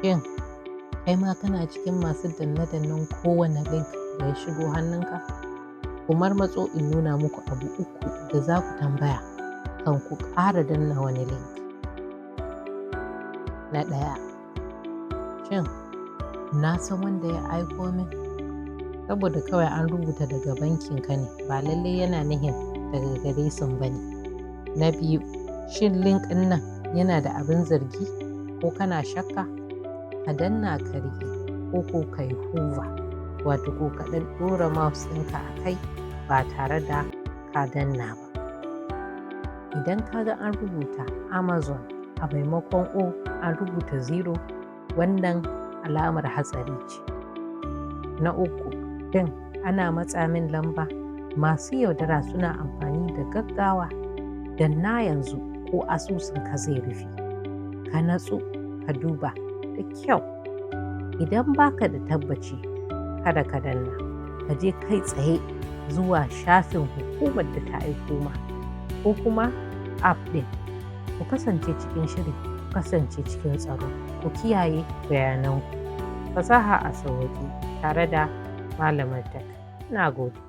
Shin kai ma kana cikin masu danne-dannen kowane link da ya shigo hannunka? Ku marmatso in nuna muku abu uku da za ku tambaya kan ku ƙara danna wani link. Na ɗaya, shin na san wanda ya aiko min? Saboda kawai an rubuta daga bankinka ne, ba lallai yana nihin daga gare su ba ne. Na biyu, shin link ɗin nan yana da abin zargi ko kana shakka? Ka danna ka riƙe ko ka yi hover, wato ko ka ɗan ɗora mouse ɗinka a kai ba tare da ka danna ba. Idan ka ga an rubuta Amazon a maimakon O an rubuta 0, wannan alamar hatsari ce. Na uku, shin ana matsa min lamba? Masu yaudara suna amfani da gaggawa. Danna yanzu ko asusunka zai rufe. Ka natsu ka duba da kyau. Idan baka da tabbaci, kada ka danna. Ka je kai tsaye zuwa shafin hukumar da ta aiko ma ko kuma app ɗin. Ku kasance cikin shiri, ku kasance cikin tsaro, ku kiyaye bayananku. Fasaha a sauwaƙe tare da Malamar Tech. Na gode.